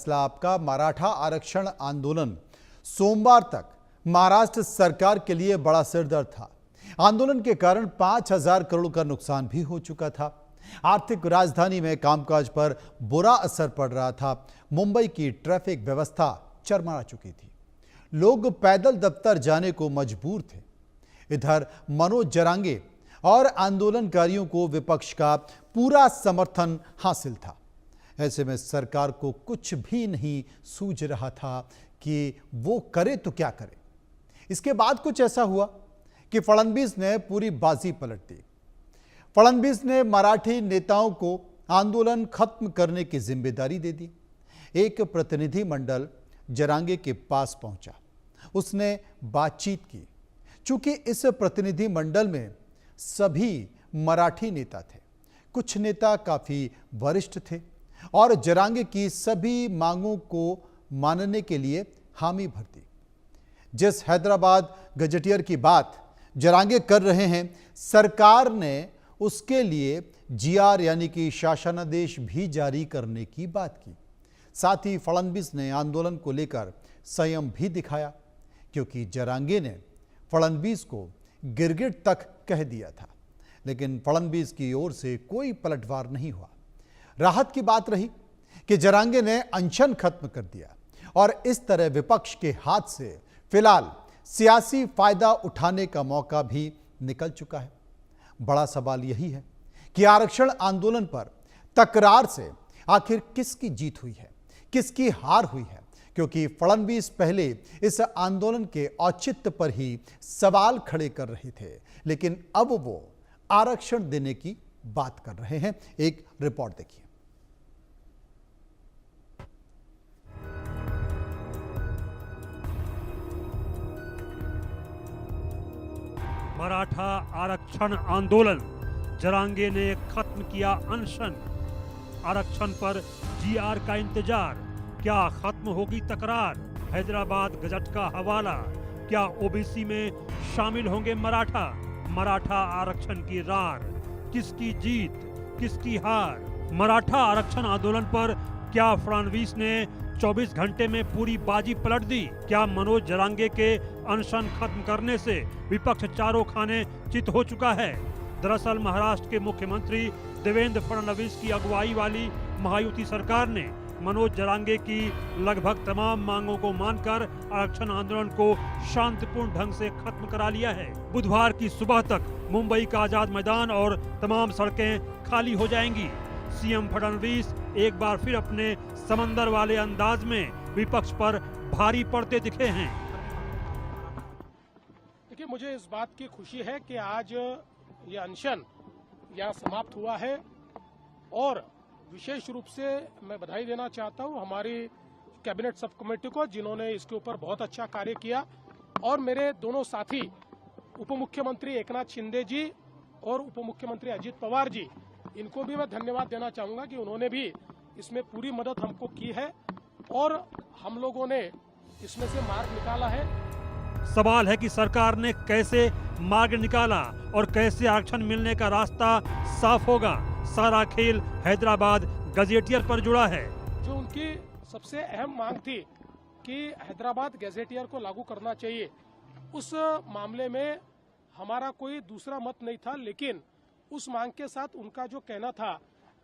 मसला आपका। मराठा आरक्षण आंदोलन सोमवार तक महाराष्ट्र सरकार के लिए बड़ा सिरदर्द था। आंदोलन के कारण 5,000 करोड़ का नुकसान भी हो चुका था। आर्थिक राजधानी में कामकाज पर बुरा असर पड़ रहा था। मुंबई की ट्रैफिक व्यवस्था चरमरा चुकी थी। लोग पैदल दफ्तर जाने को मजबूर थे। इधर मनोज जरांगे और आंदोलनकारियों को विपक्ष का पूरा समर्थन हासिल था। ऐसे में सरकार को कुछ भी नहीं सूझ रहा था कि वो करे तो क्या करे। इसके बाद कुछ ऐसा हुआ कि फडणवीस ने पूरी बाजी पलट दी। फडणवीस ने मराठी नेताओं को आंदोलन खत्म करने की जिम्मेदारी दे दी। एक प्रतिनिधि मंडल जरांगे के पास पहुंचा। उसने बातचीत की। चूंकि इस प्रतिनिधि मंडल में सभी मराठी नेता थे, कुछ नेता काफी वरिष्ठ थे और जरांगे की सभी मांगों को मानने के लिए हामी भर दी। जिस हैदराबाद गजेटियर की बात जरांगे कर रहे हैं, सरकार ने उसके लिए जीआर यानी कि शासनादेश भी जारी करने की बात की। साथ ही फडणवीस ने आंदोलन को लेकर संयम भी दिखाया, क्योंकि जरांगे ने फडणवीस को गिरगिट तक कह दिया था। लेकिन फडणवीस की ओर से कोई पलटवार नहीं हुआ। राहत की बात रही कि जरांगे ने अनशन खत्म कर दिया और इस तरह विपक्ष के हाथ से फिलहाल सियासी फायदा उठाने का मौका भी निकल चुका है। बड़ा सवाल यही है कि आरक्षण आंदोलन पर तकरार से आखिर किसकी जीत हुई है, किसकी हार हुई है, क्योंकि फडणवीस पहले इस आंदोलन के औचित्य पर ही सवाल खड़े कर रहे थे, लेकिन अब वो आरक्षण देने की बात कर रहे हैं। एक रिपोर्ट देखिए। मराठा आरक्षण आंदोलन, जरांगे ने खत्म किया अनशन। आरक्षण पर जीआर का इंतजार, क्या खत्म होगी तकरार? हैदराबाद गजट का हवाला, क्या ओबीसी में शामिल होंगे मराठा? मराठा आरक्षण की रार, किसकी जीत किसकी हार? मराठा आरक्षण आंदोलन पर क्या फडणवीस ने 24 घंटे में पूरी बाजी पलट दी? क्या मनोज जरांगे के अनशन खत्म करने से विपक्ष चारों खाने चित हो चुका है? दरअसल महाराष्ट्र के मुख्यमंत्री देवेंद्र फडणवीस की अगुवाई वाली महायुति सरकार ने मनोज जरांगे की लगभग तमाम मांगों को मानकर आरक्षण आंदोलन को शांतिपूर्ण ढंग से खत्म करा लिया है। बुधवार की सुबह तक मुंबई का आजाद मैदान और तमाम सड़कें खाली हो जाएंगी। सीएम फडणवीस एक बार फिर अपने समंदर वाले अंदाज में विपक्ष पर भारी पड़ते दिखे हैं। देखिए, मुझे इस बात की खुशी है कि आज ये अनशन यहाँ समाप्त हुआ है और विशेष रूप से मैं बधाई देना चाहता हूँ हमारी कैबिनेट सब कमेटी को, जिन्होंने इसके ऊपर बहुत अच्छा कार्य किया, और मेरे दोनों साथी उप मुख्यमंत्री एकनाथ शिंदे जी और उप मुख्यमंत्री अजित पवार जी, इनको भी मैं धन्यवाद देना चाहूंगा कि उन्होंने भी इसमें पूरी मदद हमको की है और हम लोगों ने इसमें से मार्ग निकाला है। सवाल है कि सरकार ने कैसे मार्ग निकाला और कैसे आरक्षण मिलने का रास्ता साफ होगा। सारा खेल हैदराबाद गजेटियर पर जुड़ा है। जो उनकी सबसे अहम मांग थी कि हैदराबाद गजेटियर को लागू करना चाहिए, उस मामले में हमारा कोई दूसरा मत नहीं था, लेकिन उस मांग के साथ उनका जो कहना था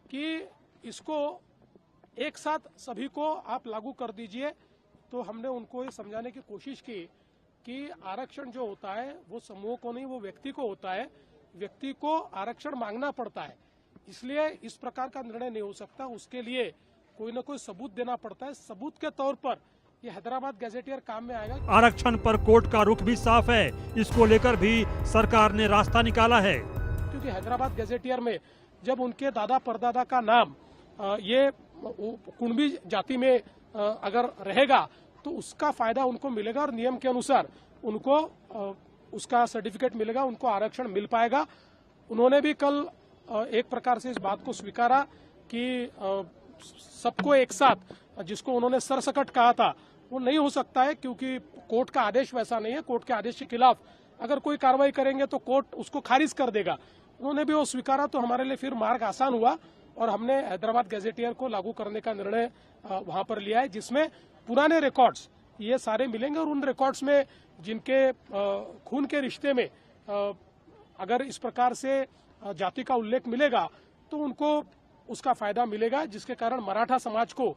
कि इसको एक साथ सभी को आप लागू कर दीजिए, तो हमने उनको ये समझाने की कोशिश की कि आरक्षण जो होता है वो समूह को नहीं, वो व्यक्ति को होता है। व्यक्ति को आरक्षण मांगना पड़ता है, इसलिए इस प्रकार का निर्णय नहीं हो सकता। उसके लिए कोई न कोई सबूत देना पड़ता है। सबूत के तौर पर ये हैदराबाद गजेटियर काम में आएगा। आरक्षण पर कोर्ट का रुख भी साफ है, इसको लेकर भी सरकार ने रास्ता निकाला है। क्योंकि हैदराबाद गजेटियर में जब उनके दादा परदादा का नाम ये कुणबी जाति में अगर रहेगा तो उसका फायदा उनको मिलेगा और नियम के अनुसार उनको उसका सर्टिफिकेट मिलेगा, उनको आरक्षण मिल पाएगा। उन्होंने भी कल एक प्रकार से इस बात को स्वीकारा कि सबको एक साथ, जिसको उन्होंने सरसकट कहा था, वो नहीं हो सकता है, क्योंकि कोर्ट का आदेश वैसा नहीं है। कोर्ट के आदेश के खिलाफ अगर कोई कार्रवाई करेंगे तो कोर्ट उसको खारिज कर देगा। उन्होंने भी वो स्वीकारा, तो हमारे लिए फिर मार्ग आसान हुआ और हमने हैदराबाद गैजेटियर को लागू करने का निर्णय वहां पर लिया है, जिसमें पुराने रिकॉर्ड्स ये सारे मिलेंगे और उन रिकॉर्ड्स में जिनके खून के रिश्ते में अगर इस प्रकार से जाति का उल्लेख मिलेगा तो उनको उसका फायदा मिलेगा, जिसके कारण मराठा समाज को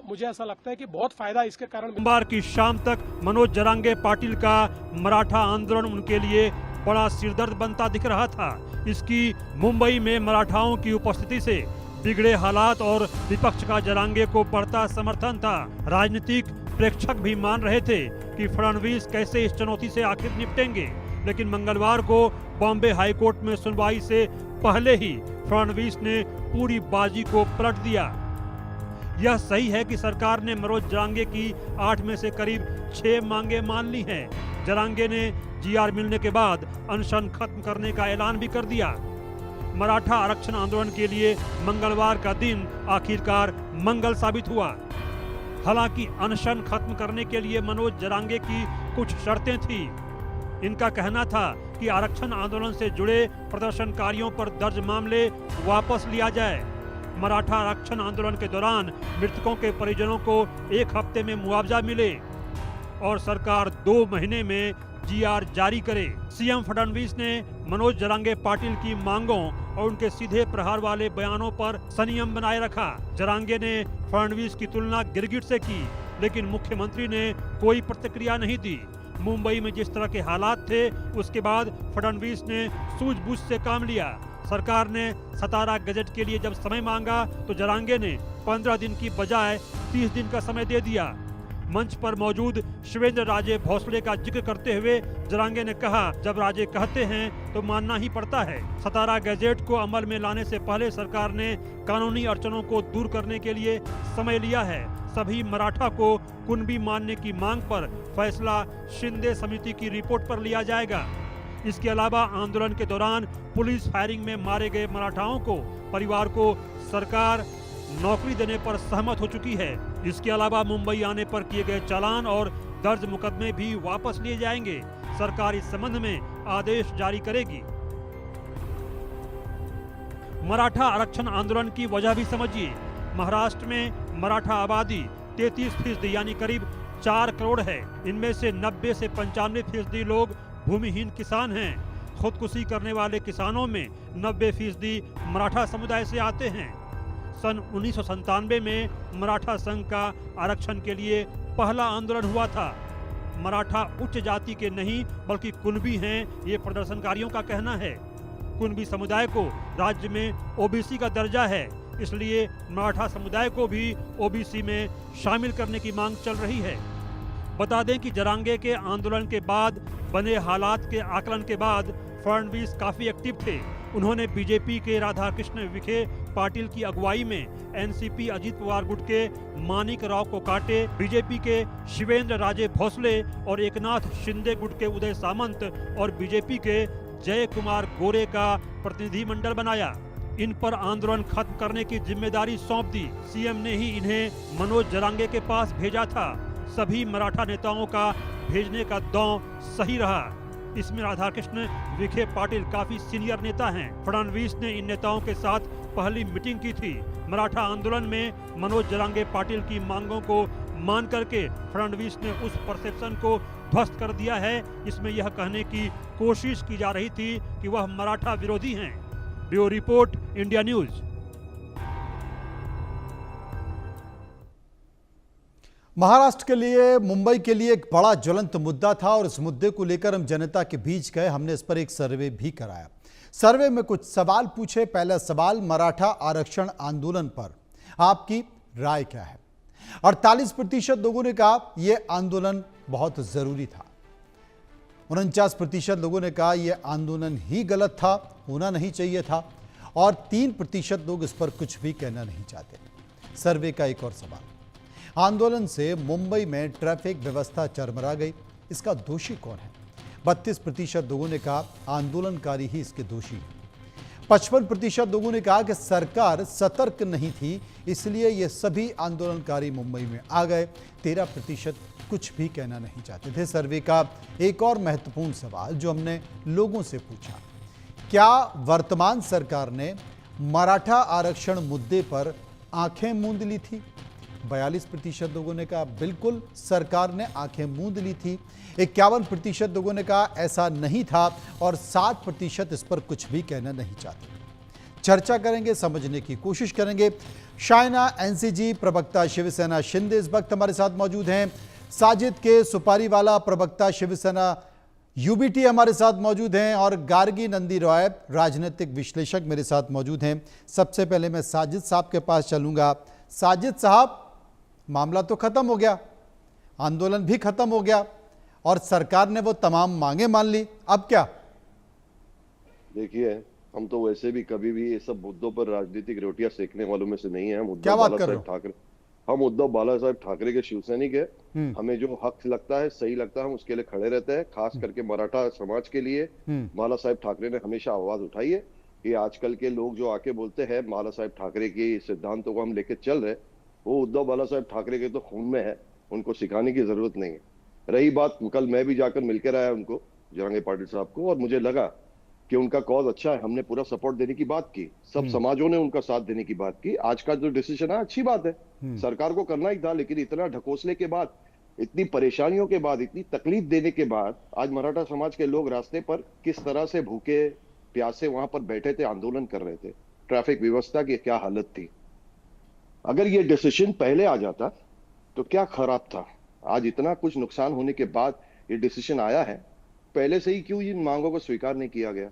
मुझे ऐसा लगता है कि बहुत फायदा इसके कारण। सोमवार की शाम तक मनोज जरांगे पाटिल का मराठा आंदोलन उनके लिए बड़ा सिरदर्द बनता दिख रहा था। इसकी मुंबई में मराठाओं की उपस्थिति से बिगड़े हालात और विपक्ष का जरांगे को बढ़ता समर्थन था। राजनीतिक प्रेक्षक भी मान रहे थे कि फडणवीस कैसे इस चुनौती से आखिर निपटेंगे, लेकिन मंगलवार को बॉम्बे हाईकोर्ट में सुनवाई से पहले ही फडणवीस ने पूरी बाजी को पलट दिया। यह सही है कि सरकार ने मनोज जरांगे की 8 में से करीब 6 मांगे मान ली हैं। जरांगे ने जीआर मिलने के बाद अनशन खत्म करने का ऐलान भी कर दिया। मराठा आरक्षण आंदोलन के लिए मंगलवार का दिन आखिरकार मंगल साबित हुआ। हालांकि अनशन खत्म करने के लिए मनोज जरांगे की कुछ शर्तें थी। इनका कहना था कि आरक्षण आंदोलन से जुड़े प्रदर्शनकारियों पर दर्ज मामले वापस लिया जाए। मराठा आरक्षण आंदोलन के दौरान मृतकों के परिजनों को 1 हफ्ते में मुआवजा मिले और सरकार 2 महीने में जीआर जारी करे। सीएम फडणवीस ने मनोज जरांगे पाटिल की मांगों और उनके सीधे प्रहार वाले बयानों पर संयम बनाए रखा। जरांगे ने फडणवीस की तुलना गिरगिट से की, लेकिन मुख्यमंत्री ने कोई प्रतिक्रिया नहीं दी। मुंबई में जिस तरह के हालात थे, उसके बाद फडणवीस ने सूझबूझ से काम लिया। सरकार ने 17 गजट के लिए जब समय मांगा तो जरांगे ने 15 दिन की बजाय 30 दिन का समय दे दिया। मंच पर मौजूद शिवेंद्र राजे भोसले का जिक्र करते हुए जरांगे ने कहा, जब राजे कहते हैं तो मानना ही पड़ता है। 17 गैजेट को अमल में लाने से पहले सरकार ने कानूनी अड़चनों को दूर करने के लिए समय लिया है। सभी मराठा को कुणबी मानने की मांग पर फैसला शिंदे समिति की रिपोर्ट पर लिया जाएगा। इसके अलावा आंदोलन के दौरान पुलिस फायरिंग में मारे गए मराठाओं को परिवार को सरकार नौकरी देने पर सहमत हो चुकी है। इसके अलावा मुंबई आने पर किए गए चालान और दर्ज मुकदमे भी वापस लिए जाएंगे। सरकार इस संबंध में आदेश जारी करेगी। मराठा आरक्षण आंदोलन की वजह भी समझिए। महाराष्ट्र में मराठा आबादी 33% यानी करीब 4 करोड़ है। इनमें से 90 से 95% लोग भूमिहीन किसान हैं। खुदकुशी करने वाले किसानों में 90% मराठा समुदाय से आते हैं। सन 1997 में मराठा संघ का आरक्षण के लिए पहला आंदोलन हुआ था। मराठा उच्च जाति के नहीं बल्कि कुणबी हैं, ये प्रदर्शनकारियों का कहना है। कुणबी समुदाय को राज्य में ओबीसी का दर्जा है, इसलिए मराठा समुदाय को भी ओबीसी में शामिल करने की मांग चल रही है। बता दें कि जरांगे के आंदोलन के बाद बने हालात के आकलन के बाद फडणवीस काफी एक्टिव थे। उन्होंने बीजेपी के राधाकृष्ण विखे पाटिल की अगुवाई में एनसीपी अजित पवार गुट के मानिक राव को काटे, बीजेपी के शिवेंद्र राजे भोसले और एकनाथ शिंदे गुट के उदय सामंत और बीजेपी के जय कुमार गोरे का प्रतिनिधिमंडल बनाया। इन पर आंदोलन खत्म करने की जिम्मेदारी सौंप दी। सीएम ने ही इन्हें मनोज जरांगे के पास भेजा था। सभी मराठा नेताओं का भेजने का दांव सही रहा। इसमें राधाकृष्ण विखे पाटिल काफी सीनियर नेता हैं। फडणवीस ने इन नेताओं के साथ पहली मीटिंग की थी। मराठा आंदोलन में मनोज जरांगे पाटिल की मांगों को मान करके फडणवीस ने उस परसेप्शन को ध्वस्त कर दिया है, इसमें यह कहने की कोशिश की जा रही थी कि वह मराठा विरोधी हैं। Bureau report, India news. Maharashtra के लिए, मुंबई के लिए एक बड़ा ज्वलंत मुद्दा था और इस मुद्दे को लेकर हम जनता के बीच गए। हमने इस पर एक सर्वे भी कराया। सर्वे में कुछ सवाल पूछे। पहला सवाल, मराठा आरक्षण आंदोलन पर आपकी राय क्या है? 48% लोगों ने कहा यह आंदोलन बहुत जरूरी था। 49% लोगों ने कहा यह आंदोलन ही गलत था, होना नहीं चाहिए था, और 3% लोग इस पर कुछ भी कहना नहीं चाहते। सर्वे का एक और सवाल, आंदोलन से मुंबई में ट्रैफिक व्यवस्था चरमरा गई, इसका दोषी कौन है? 32% लोगों ने कहा आंदोलनकारी ही इसके दोषी हैं। 55% लोगों ने कहा कि सरकार सतर्क नहीं थी, इसलिए ये सभी आंदोलनकारी मुंबई में आ गए। 13% कुछ भी कहना नहीं चाहते थे। सर्वे का एक और महत्वपूर्ण सवाल जो हमने लोगों से पूछा, क्या वर्तमान सरकार ने मराठा आरक्षण मुद्दे पर आंखें मूंद ली थी। 42% लोगों ने कहा बिल्कुल सरकार ने आंखें मूंद ली थी। 51% लोगों ने कहा ऐसा नहीं था और 60% इस पर कुछ भी कहना नहीं चाहते। चर्चा करेंगे, समझने की कोशिश करेंगे। शाइना एनसीजी प्रवक्ता शिवसेना शिंदे इस वक्त हमारे साथ मौजूद हैं। साजिद के सुपारीवाला प्रवक्ता शिवसेना यूबीटी हमारे साथ मौजूद हैं और गार्गी नंदी रॉय राजनीतिक विश्लेषक मेरे साथ मौजूद हैं। सबसे पहले मैं साजिद साहब के पास चलूंगा। साजिद साहब, मामला तो खत्म हो गया, आंदोलन भी खत्म हो गया और सरकार ने वो तमाम मांगे मान ली, अब क्या? देखिए, हम तो वैसे भी कभी भी ये सब मुद्दों पर राजनीतिक रोटियां सेकने वालों में से नहीं है। हम क्या उद्धव बात बाला कर रहे साहब हो? ठाकरे हम उद्धव बाला साहब ठाकरे के शिवसैनिक है। हमें जो हक लगता है, सही लगता है, हम उसके लिए खड़े रहते हैं। खास करके मराठा समाज के लिए बाला साहब ठाकरे ने हमेशा आवाज उठाई है कि आजकल के लोग जो आके बोलते हैं बाला साहब ठाकरे की सिद्धांतों को हम लेके चल रहे, वो उद्धव बाला साहब ठाकरे के तो खून में है, उनको सिखाने की जरूरत नहीं है। रही बात, कल मैं भी जाकर मिलकर आया उनको, जरांगे पाटिल साहब को, और मुझे लगा कि उनका कॉज अच्छा है। हमने पूरा सपोर्ट देने की बात की, सब समाजों ने उनका साथ देने की बात की। आज का जो डिसीजन है अच्छी बात है, सरकार को करना ही था, लेकिन इतना ढकोसले के बाद, इतनी परेशानियों के बाद, इतनी तकलीफ देने के बाद आज मराठा समाज के लोग रास्ते पर किस तरह से भूखे प्यासे वहां पर बैठे थे, आंदोलन कर रहे थे। ट्रैफिक व्यवस्था की क्या हालत थी। अगर ये डिसीजन पहले आ जाता तो क्या खराब था। आज इतना कुछ नुकसान होने के बाद ये डिसीजन आया है, पहले से ही क्यों इन मांगों को स्वीकार नहीं किया गया?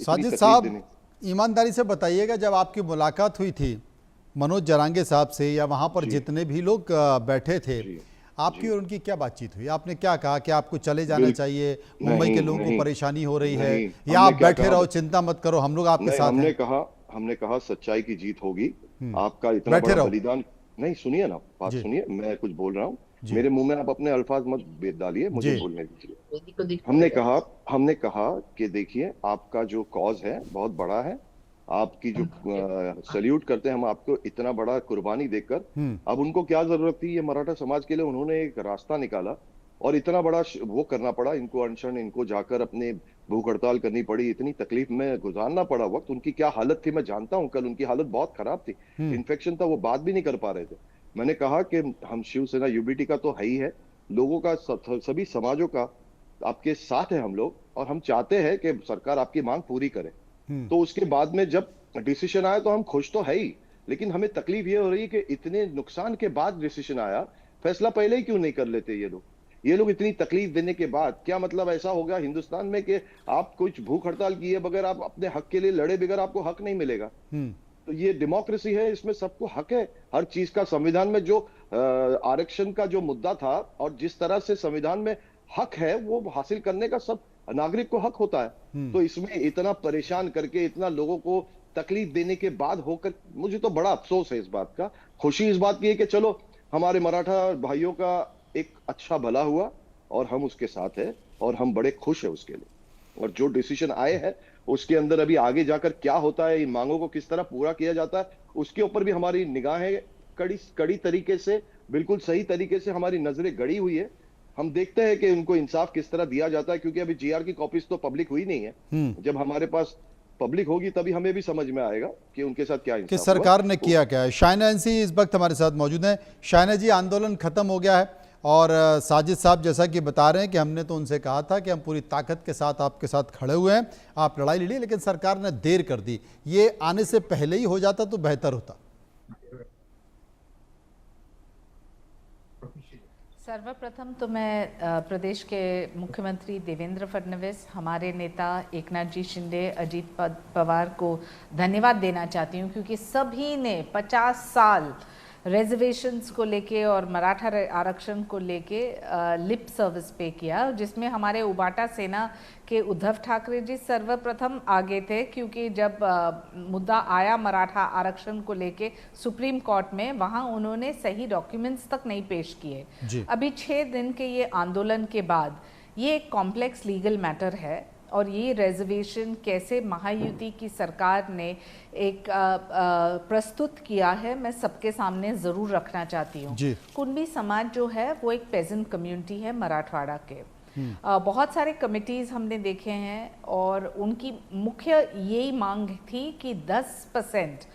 साजिद साहब, ईमानदारी से बताइएगा, जब आपकी मुलाकात हुई थी मनोज जरांगे साहब से या वहां पर जितने भी लोग बैठे थे, आपकी और उनकी क्या बातचीक हुई? आपने क्या कहा कि आपको चले जाना चाहिए, मुंबई के लोगों को परेशानी हो रही है, या आप बैठे रहो, चिंता मत करो, हम लोग आपके साथ हैं? हमने कहा सच्चाई की जीत होगी। आपका इतना बड़ा बलिदान, नहीं सुनिए ना, बात सुनिए, मैं कुछ बोल रहा हूँ, मेरे मुंह में आप अपने अल्फाज मत बेच डालिए, मुझे बोलने दीजिए। हमने कहा कि देखिए, आपका जो कॉज है बहुत बड़ा है, आपकी जो सल्यूट करते हैं हम आपको, इतना बड़ा कुर्बानी देखकर। अब उनको क्या जरूरत थी, ये मराठा समाज के लिए उन्होंने एक रास्ता निकाला और इतना बड़ा वो करना पड़ा इनको, अनशन, इनको जाकर अपने भूख हड़ताल करनी पड़ी, इतनी तकलीफ में गुजारना पड़ा वक्त। उनकी क्या हालत थी मैं जानता हूं, कल उनकी हालत बहुत खराब थी, इन्फेक्शन था, वो बात भी नहीं कर पा रहे थे। मैंने कहा कि हम शिवसेना यूबीटी का तो है ही है, लोगों का, सभी समाजों का आपके साथ है हम लोग, और हम चाहते हैं कि सरकार आपकी मांग पूरी करे। तो उसके बाद में जब डिसीजन आया तो हम खुश तो है ही, लेकिन हमें तकलीफ ये हो रही है कि इतने नुकसान के बाद डिसीजन आया, फैसला पहले ही क्यों नहीं कर लेते ये लोग इतनी तकलीफ देने के बाद? क्या मतलब ऐसा होगा हिंदुस्तान में कि आप कुछ भूख हड़ताल किए बगैर, आप अपने हक के लिए लड़े बगैर आपको हक नहीं मिलेगा? तो ये डेमोक्रेसी है, इसमें सबको हक है हर चीज का। संविधान में जो आरक्षण का जो मुद्दा था और जिस तरह से संविधान में हक है वो हासिल करने का सब नागरिक को हक होता है। तो इसमें इतना परेशान करके, इतना लोगों को तकलीफ देने के बाद होकर मुझे तो बड़ा अफसोस है इस बात का। खुशी इस बात की है कि चलो हमारे मराठा भाइयों का एक अच्छा भला हुआ और हम उसके साथ हैं और हम बड़े खुश हैं उसके लिए। और जो डिसीजन आए हैं उसके अंदर अभी आगे जाकर क्या होता है, इन मांगों को किस तरह पूरा किया जाता है, उसके ऊपर भी हमारी निगाहें कड़ी तरीके से, बिल्कुल सही तरीके से हमारी नजरें गड़ी हुई है। हम देखते हैं कि उनको इंसाफ किस तरह दिया जाता है, क्योंकि अभी जीआर की कॉपीज तो पब्लिक हुई नहीं है। जब हमारे पास पब्लिक होगी तभी हमें भी समझ में आएगा कि उनके साथ क्या इंसाफ कि सरकार ने किया क्या है। शाइना एनसी इस वक्त हमारे साथ मौजूद हैं। शाइना जी, आंदोलन खत्म हो गया है और साजिद साहब जैसा कि बता रहे हैं कि हमने तो उनसे कहा था कि हम पूरी ताकत के साथ आपके साथ खड़े हुए हैं, आप लड़ाई लड़िए, लेकिन सरकार ने देर कर दी। ये आने से पहले ही हो जाता तो बेहतर होता। सर्वप्रथम तो मैं प्रदेश के मुख्यमंत्री देवेंद्र फडणवीस, हमारे नेता एकनाथ जी शिंदे, अजीत पवार को धन्यवाद देना चाहती हूँ, क्योंकि सभी ने 50 साल रिजर्वेशंस को लेके और मराठा आरक्षण को लेके लिप सर्विस पे किया, जिसमें हमारे उबाटा सेना के उद्धव ठाकरे जी सर्वप्रथम आगे थे, क्योंकि जब मुद्दा आया मराठा आरक्षण को लेके सुप्रीम कोर्ट में, वहां उन्होंने सही डॉक्यूमेंट्स तक नहीं पेश किए। अभी 6 दिन के ये आंदोलन के बाद ये एक कॉम्प्लेक्स लीगल मैटर है और ये रिजर्वेशन कैसे महायुति की सरकार ने एक प्रस्तुत किया है, मैं सबके सामने ज़रूर रखना चाहती हूँ। कुणबी समाज जो है वो एक पेजेंट कम्युनिटी है मराठवाड़ा के, बहुत सारे कमिटीज़ हमने देखे हैं और उनकी मुख्य यही मांग थी कि 10%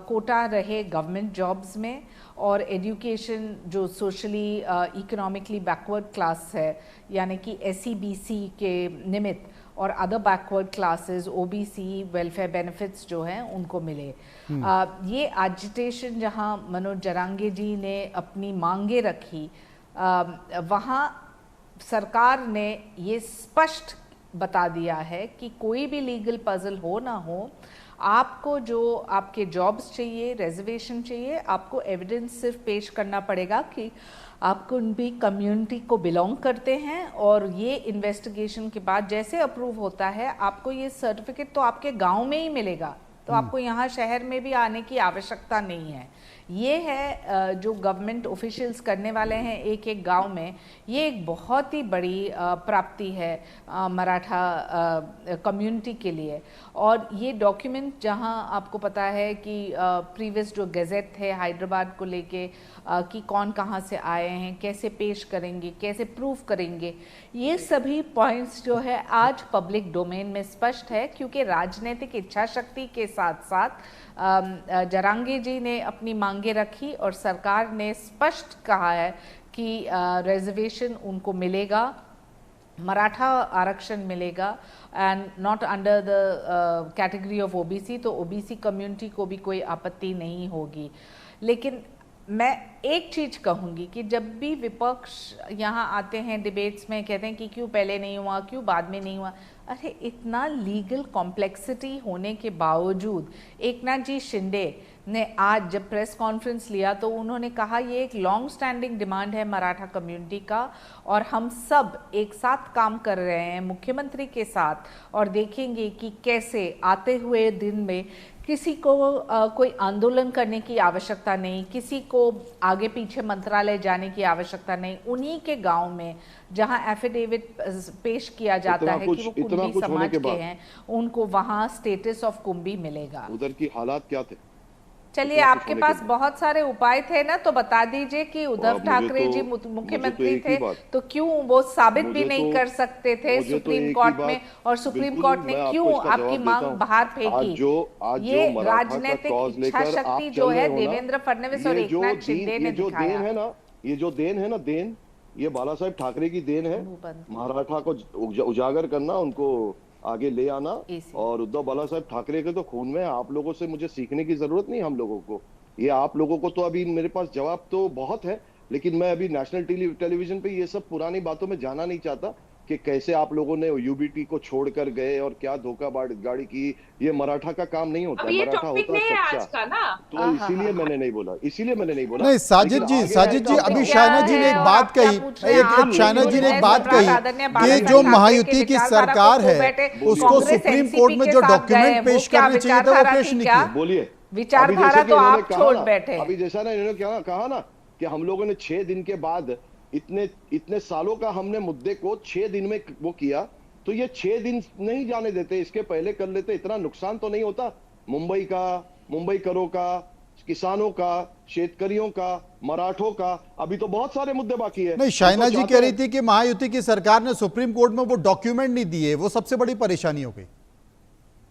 कोटा रहे गवर्नमेंट जॉब्स में, और एजुकेशन जो सोशली इकोनॉमिकली बैकवर्ड क्लास है यानी कि SEBC के निमित्त और other backward classes OBC welfare benefits जो हैं उनको मिले। ये एजिटेशन जहां मनोज जरांगे जी ने अपनी मांगे रखी, वहाँ सरकार ने ये स्पष्ट बता दिया है कि कोई भी लीगल पजल हो ना हो, आपको जो आपके जॉब्स चाहिए, रिजर्वेशन चाहिए, आपको एविडेंस सिर्फ पेश करना पड़ेगा कि आप उन भी कम्युनिटी को बिलोंग करते हैं, और ये इन्वेस्टिगेशन के बाद जैसे अप्रूव होता है आपको ये सर्टिफिकेट तो आपके गांव में ही मिलेगा, तो आपको यहाँ शहर में भी आने की आवश्यकता नहीं है। ये है जो गवर्नमेंट ऑफिशियल्स करने वाले हैं एक एक गांव में, ये एक बहुत ही बड़ी प्राप्ति है मराठा कम्युनिटी के लिए। और ये डॉक्यूमेंट जहां आपको पता है कि प्रीवियस जो गैजेट थे हैदराबाद को लेके कि कौन कहां से आए हैं, कैसे पेश करेंगे, कैसे प्रूफ करेंगे, ये सभी पॉइंट्स जो है आज पब्लिक डोमेन में स्पष्ट है, क्योंकि राजनीतिक इच्छा शक्ति के साथ साथ जरांगे जी ने अपनी मांगे रखी और सरकार ने स्पष्ट कहा है कि रिजर्वेशन उनको मिलेगा, मराठा आरक्षण मिलेगा, and not under the category of OBC, तो OBC कम्युनिटी को भी कोई आपत्ति नहीं होगी। लेकिन मैं एक चीज़ कहूँगी कि जब भी विपक्ष यहाँ आते हैं डिबेट्स में, कहते हैं कि क्यों पहले नहीं हुआ, क्यों बाद में नहीं हुआ, अरे इतना लीगल कॉम्प्लेक्सिटी होने के बावजूद एकनाथ जी शिंदे ने आज जब प्रेस कॉन्फ्रेंस लिया तो उन्होंने कहा ये एक लॉन्ग स्टैंडिंग डिमांड है मराठा कम्युनिटी का, और हम सब एक साथ काम कर रहे हैं मुख्यमंत्री के साथ, और देखेंगे कि कैसे आते हुए दिन में किसी को कोई आंदोलन करने की आवश्यकता नहीं, किसी को आगे पीछे मंत्रालय जाने की आवश्यकता नहीं, उन्हीं के गांव में जहां एफिडेविट पेश किया जाता है कि वो कुंभी समाज के हैं, उनको वहां स्टेटस ऑफ कुंभी मिलेगा। उधर की हालात क्या थे? चलिए, आपके पास बहुत सारे उपाय थे ना, तो बता दीजिए कि उद्धव ठाकरे जी मुख्यमंत्री थे तो क्यों वो साबित भी नहीं कर सकते थे सुप्रीम कोर्ट में, और सुप्रीम कोर्ट ने क्यों आपकी मांग बाहर फेंकी? ये राजनीतिक इच्छा शक्ति जो है देवेंद्र फडणवीस और एकनाथ शिंदे ने दिखाया है ना, ये जो देन है ना, देन ये बाला साहेब ठाकरे की देन है। मराठा को उजागर करना, उनको आगे ले आना, और उद्धव बाला साहेब ठाकरे के तो खून में है। आप लोगों से मुझे सीखने की जरूरत नहीं, हम लोगों को, ये आप लोगों को तो अभी मेरे पास जवाब तो बहुत है, लेकिन मैं अभी नेशनल टेलीविजन पे ये सब पुरानी बातों में जाना नहीं चाहता कि कैसे आप लोगों ने UBT को छोड़कर गए और क्या धोखाधड़ी की। ये मराठा का काम नहीं होता, मराठा होता है सच्चा, तो इसीलिए मैंने नहीं बोला। नहीं, साजिद जी अभी शायना जी ने एक बात कही, शायना जी ने एक बात कही कि जो महायुति की सरकार है उसको सुप्रीम कोर्ट में जो डॉक्यूमेंट पेश करने चाहिए था वो पेश नहीं किया। बोलिए, विचारधारा तो आप छोड़ बैठे। अभी जैसा ना इन्होंने क्या कहा ना कि हम लोगों ने 6 दिन के बाद इतने सालों का हमने मुद्दे को 6 दिन में वो किया, तो ये 6 दिन नहीं जाने देते, इसके पहले कर लेते, इतना नुकसान तो नहीं होता मुंबई करों का, किसानों का, शेतकरियों का, मराठों का। अभी तो बहुत सारे मुद्दे बाकी है। नहीं, शाइना जी कह रही थी कि महायुति की सरकार ने सुप्रीम कोर्ट में वो डॉक्यूमेंट नहीं दिए, वो सबसे बड़ी परेशानी हो गई।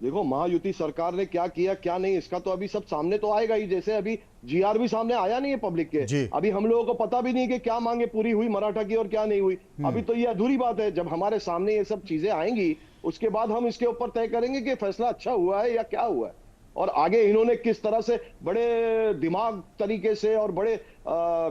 देखो, महायुति सरकार ने क्या किया क्या नहीं, इसका तो अभी सब सामने तो आएगा ही। जैसे अभी GR भी सामने आया नहीं है पब्लिक के, अभी हम लोगों को पता भी नहीं कि क्या मांगे पूरी हुई मराठा की और क्या नहीं हुई। अभी तो ये अधूरी बात है। जब हमारे सामने ये सब चीजें आएंगी उसके बाद हम इसके ऊपर तय करेंगे कि फैसला अच्छा हुआ है या क्या हुआ है, और आगे इन्होंने किस तरह से बड़े दिमाग तरीके से और बड़े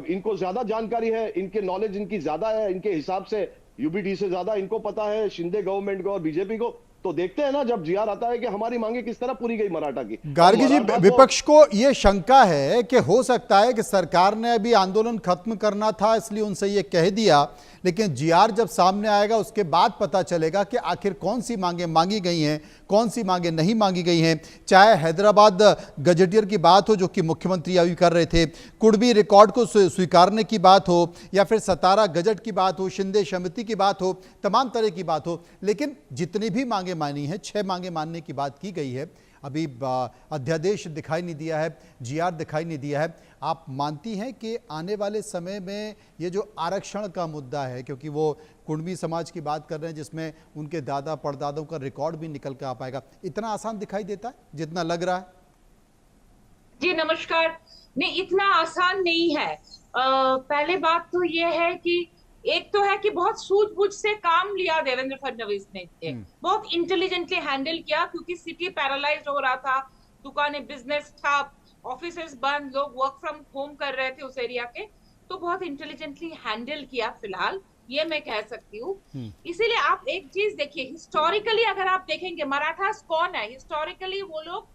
इनको ज्यादा जानकारी है, इनके नॉलेज इनकी ज्यादा है, इनके हिसाब से UBT से ज्यादा इनको पता है शिंदे गवर्नमेंट को और BJP को। तो देखते हैं ना जब GR आता है कि हमारी मांगे किस तरह पूरी गई मराठा की। गार्गी जी, विपक्ष को यह शंका है कि हो सकता है कि सरकार ने अभी आंदोलन खत्म करना था इसलिए उनसे यह कह दिया, लेकिन GR जब सामने आएगा उसके बाद पता चलेगा कि आखिर कौन सी मांगे मांगी गई हैं, कौन सी मांगे नहीं मांगी गई हैं। चाहे हैदराबाद गजेटियर की बात हो जो कि मुख्यमंत्री अभी कर रहे थे, कुड़बी रिकॉर्ड को स्वीकारने की बात हो, या फिर 17 गजट की बात हो, शिंदे समिति की बात हो, तमाम तरह की बात हो, लेकिन जितनी भी मांगे मानी है, 6 मांगे मानने की बात की गई है। अभी अध्यादेश दिखाई नहीं दिया है, GR दिखाई नहीं दिया है। आप मानती हैं कि आने वाले समय में ये जो आरक्षण का मुद्दा है, क्योंकि वो कुणबी समाज की बात कर रहे हैं जिसमें उनके दादा परदादों का रिकॉर्ड भी निकल कर आ पाएगा, इतना आसान दिखाई देता है जितना लग रहा है? जी नमस्कार। नहीं, इतना आसान नहीं है। पहले बात तो ये है कि एक तो है कि बहुत सूझबूझ से काम लिया देवेंद्र फडणवीस ने, बहुत इंटेलिजेंटली हैंडल किया, क्योंकि सिटी पैरालाइज्ड हो रहा था, दुकानें बिजनेस ठप, ऑफिसेस बंद, लोग वर्क फ्रॉम होम कर रहे थे उस एरिया के, तो बहुत इंटेलिजेंटली हैंडल किया फिलहाल, ये मैं कह सकती हूँ। इसीलिए आप एक चीज देखिए, हिस्टोरिकली अगर आप देखेंगे मराठास कौन है, हिस्टोरिकली वो लोग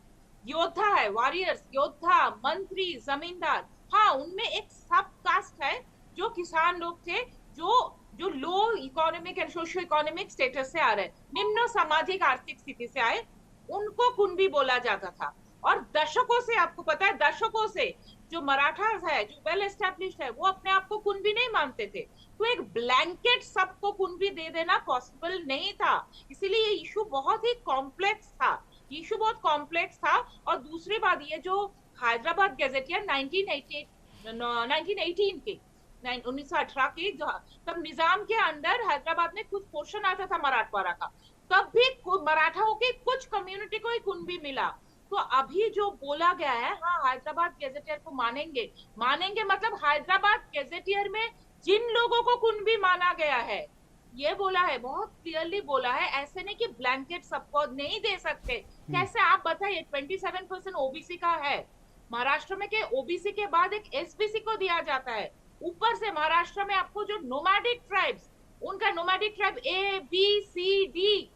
योद्धा है, वॉरियर्स, योद्धा, मंत्री, जमींदार। हाँ, उनमें एक सब कास्ट है जो किसान लोग थे, जो जो low economic and socio economic status से आ रहे, निम्न सामाजिक आर्थिक स्थिति से आए, उनको कुणबी बोला जाता था। और दशकों से, आपको पता है, दशकों से जो मराठास है, जो वेल एस्टेब्लिश्ड है, वो अपने आप को कुणबी नहीं मानते थे। तो एक ब्लैंकेट सबको कुणबी दे देना पॉसिबल नहीं था, इसीलिए ये इशू बहुत ही कॉम्प्लेक्स था, इशू बहुत कॉम्प्लेक्स था। और दूसरी बात, ये जो हैदराबाद गैजेटियर 1918 के 1918 के, जो तब निजाम के अंडर हैदराबाद में कुछ पोर्शन आता था मराठवाड़ा का, तब भी मराठाओं के कुछ कम्युनिटी को ही कुणबी मिला। तो अभी जो बोला गया है, हाँ हैदराबाद गैजेटियर को मानेंगे, मानेंगे मतलब हैदराबाद गैजेटियर में जिन लोगों को कुणबी माना गया है, ये बोला है, बहुत क्लियरली बोला है। ऐसे नहीं कि ब्लैंकेट सबको नहीं दे सकते। कैसे आप बताइए, 27% ओबीसी का है महाराष्ट्र में, के ओबीसी के बाद एक एसबीसी को दिया जाता है, ऊपर से महाराष्ट्र में आपको जो नोमैडिक ट्राइब्स, उनका nomadic tribe A B C D,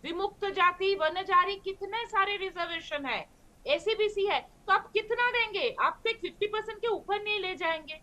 विमुक्त जाति, वनजारी, कितने सारे रिजर्वेशन है, एसीबीसी है, तो आप कितना देंगे? आप तो 50% के ऊपर नहीं ले जाएंगे।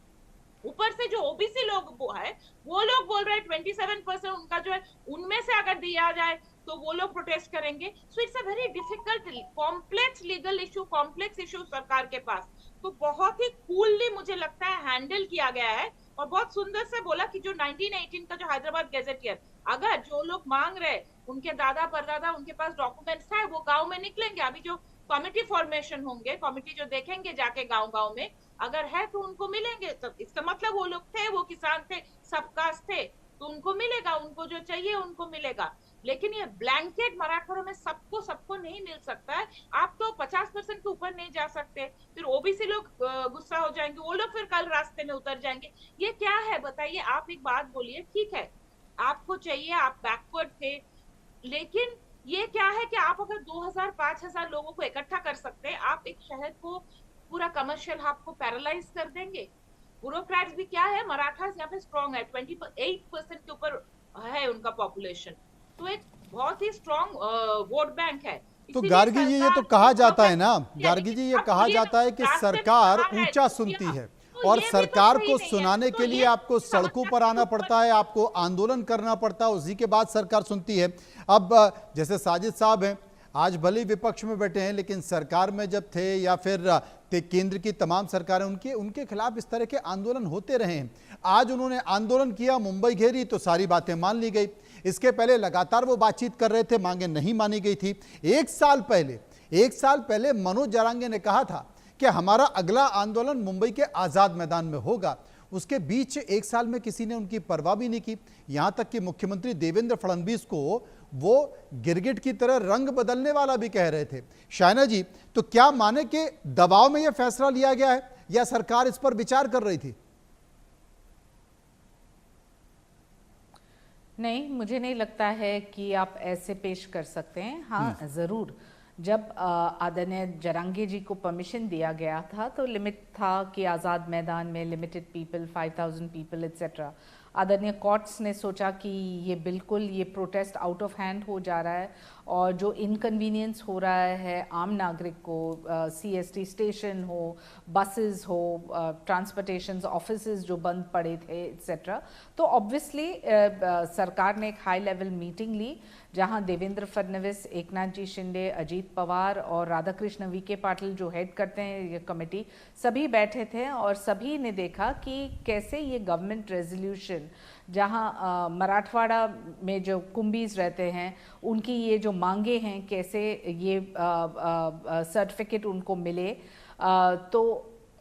ऊपर से जो ओबीसी लोग है, वो लोग बोल रहे हैं 27% उनका जो है, उनमें से अगर दिया जाए तो वो लोग प्रोटेस्ट करेंगे। So it's a very difficult, complex legal issue, complex issue सरकार के पास। तो बहुत ही कूलली मुझे लगता है हैंडल किया गया है, और बहुत सुंदर से बोला कि जो 1918 का जो हैदराबाद गैजेटियर, अगर जो लोग मांग रहे, उनके दादा परदादा, उनके पास डॉक्यूमेंट्स है, वो गांव में निकलेंगे। अभी जो कमिटी फॉर्मेशन होंगे, कमिटी जो देखेंगे जाके गांव गांव में, अगर है तो उनको मिलेंगे। तो इसका मतलब वो लोग थे, वो किसान थे, सब कास्ट थे, तो उनको मिलेगा, उनको जो चाहिए उनको मिलेगा। लेकिन ये ब्लैंकेट मराठवाड़ों में सबको सबको नहीं मिल सकता है। आप तो 50% के ऊपर नहीं जा सकते, फिर ओबीसी लोग गुस्सा हो जाएंगे, वो लोग फिर कल रास्ते में उतर जाएंगे। ये क्या है बताइए? आप एक बात बोलिए, ठीक है आपको चाहिए, आप बैकवर्ड थे, लेकिन ये क्या है कि आप अगर 2000-5000 लोगों को इकट्ठा कर सकते हैं, आप एक शहर को, पूरा कमर्शियल हब को पैरालाइज कर देंगे। ब्यूरोक्रेट्स भी क्या है, मराठास यहाँ पे स्ट्रॉन्ग है, 28% के ऊपर है उनका पॉपुलेशन, तो एक बहुत ही स्ट्रॉन्ग वोट बैंक है। तो गार्गी जी, ये तो कहा जाता है ना, गार्गी जी ये कहा जाता है कि सरकार ऊंचा सुनती है, और सरकार को सुनाने के लिए आपको सड़कों पर आना पड़ता है, आपको आंदोलन करना पड़ता है, उसी के बाद सरकार सुनती है। अब जैसे साजिद साहब हैं, आज भले ही विपक्ष में बैठे हैं, लेकिन सरकार में जब थे या फिर केंद्र की तमाम सरकारें, उनके खिलाफ इस तरह के आंदोलन होते रहे हैं। आज उन्होंने आंदोलन किया, मुंबई घेरी, तो सारी बातें मान ली गई। इसके पहले लगातार वो बातचीत कर रहे थे, मांगे नहीं मानी गई थी। एक साल पहले मनोज जरांगे ने कहा था कि हमारा अगला आंदोलन मुंबई के आजाद मैदान में होगा। उसके बीच एक साल में किसी ने उनकी परवाह भी नहीं की, यहां तक कि मुख्यमंत्री देवेंद्र फडणवीस को वो गिरगिट की तरह रंग बदलने वाला भी कह रहे थे। शायना जी, तो क्या माने के दबाव में यह फैसला लिया गया है, या सरकार इस पर विचार कर रही थी? नहीं, मुझे नहीं लगता है कि आप ऐसे पेश कर सकते हैं। हाँ जरूर, जब आदरणीय जरांगे जी को परमिशन दिया गया था तो लिमिट था कि आज़ाद मैदान में लिमिटेड पीपल, 5000 पीपल एट्सेट्रा। आदरणीय कोर्ट्स ने सोचा कि ये बिल्कुल ये प्रोटेस्ट आउट ऑफ हैंड हो जा रहा है, और जो इनकन्वीनियंस हो रहा है आम नागरिक को, सीएसटी स्टेशन हो, बसेस हो, ट्रांसपोर्टेशन ऑफिसेज जो बंद पड़े थे एट्सेट्रा, तो ऑब्वियसली सरकार ने एक हाई लेवल मीटिंग ली, जहां देवेंद्र फडणवीस, एकनाथ जी शिंदे, अजीत पवार और राधाकृष्ण वीके पाटिल जो हेड करते हैं ये कमेटी, सभी बैठे थे, और सभी ने देखा कि कैसे ये गवर्नमेंट रेजोल्यूशन, जहां मराठवाड़ा में जो कुंबीज रहते हैं उनकी ये जो मांगे हैं, कैसे ये सर्टिफिकेट उनको मिले। तो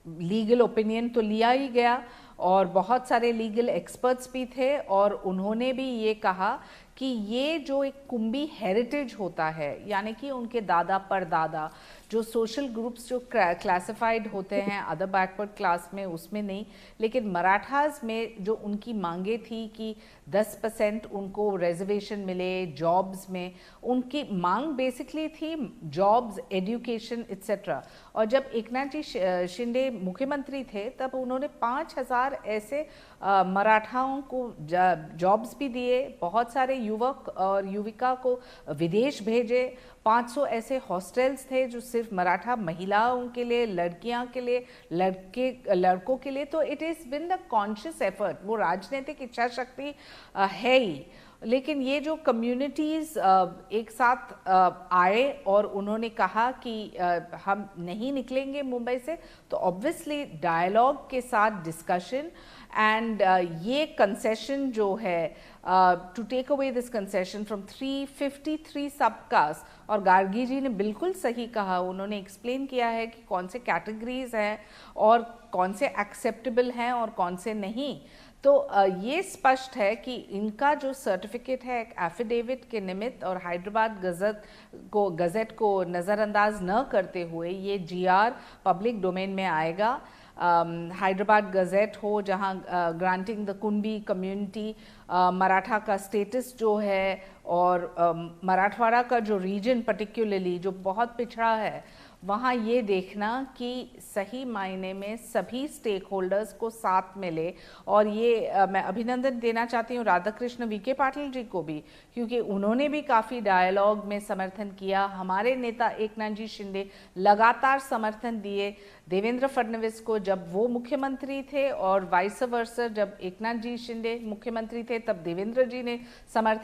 लीगल ओपिनियन तो लिया ही गया और बहुत सारे लीगल एक्सपर्ट्स भी थे और उन्होंने भी ये कहा कि ये जो एक कुंभी हेरिटेज होता है, यानी कि उनके दादा परदादा जो सोशल ग्रुप्स जो क्लासिफाइड होते हैं अदर बैकवर्ड क्लास में, उसमें नहीं, लेकिन मराठास में जो उनकी मांगे थी कि 10% उनको रिजर्वेशन मिले जॉब्स में, उनकी मांग बेसिकली थी जॉब्स, एजुकेशन एक्सेट्रा। और जब एकनाथ जी शिंदे मुख्यमंत्री थे तब उन्होंने 5000 ऐसे मराठाओं को जॉब्स भी दिए, बहुत सारे युवक और युविका को विदेश भेजे, 500 ऐसे हॉस्टल्स थे जो सिर्फ मराठा महिलाओं के लिए, लड़कियां के लिए, लड़कों के लिए। तो it is been the conscious effort, वो राजनीतिक इच्छा शक्ति है ही। लेकिन ये जो कम्युनिटीज़ एक साथ आए और उन्होंने कहा कि हम नहीं निकलेंगे मुंबई से, तो ऑब्वियसली डायलॉग के साथ डिस्कशन एंड ये कंसेशन जो है to take away this concession from 353 subcaste, और गार्गी जी ने बिल्कुल सही कहा, उन्होंने एक्सप्लेन किया है कि कौन से कैटेगरीज हैं और कौन से एक्सेप्टेबल हैं और कौन से नहीं। तो ये स्पष्ट है कि इनका जो सर्टिफिकेट है एक एफिडेविट के निमित्त और हैदराबाद गज़ेट को नज़रअंदाज न करते हुए ये जीआर पब्लिक डोमेन में आएगा। हैदराबाद गज़ेट हो जहां granting the Kumbhi community Maratha का स्टेटस जो है और मराठवाड़ा का जो रीजन पर्टिकुलरली जो बहुत पिछड़ा है, वहाँ ये देखना कि सही मायने में सभी स्टेक होल्डर्स को साथ मिले। और ये मैं अभिनंदन देना चाहती हूँ राधाकृष्ण वीके पाटिल जी को भी, क्योंकि उन्होंने भी काफ़ी डायलॉग में समर्थन किया। हमारे नेता एकनाथ जी शिंदे लगातार समर्थन दिए देवेंद्र फडणवीस को जब वो मुख्यमंत्री थे, और वाइस वर्सा जब एकनाथ जी शिंदे मुख्यमंत्री थे तब देवेंद्र जी ने समर्थन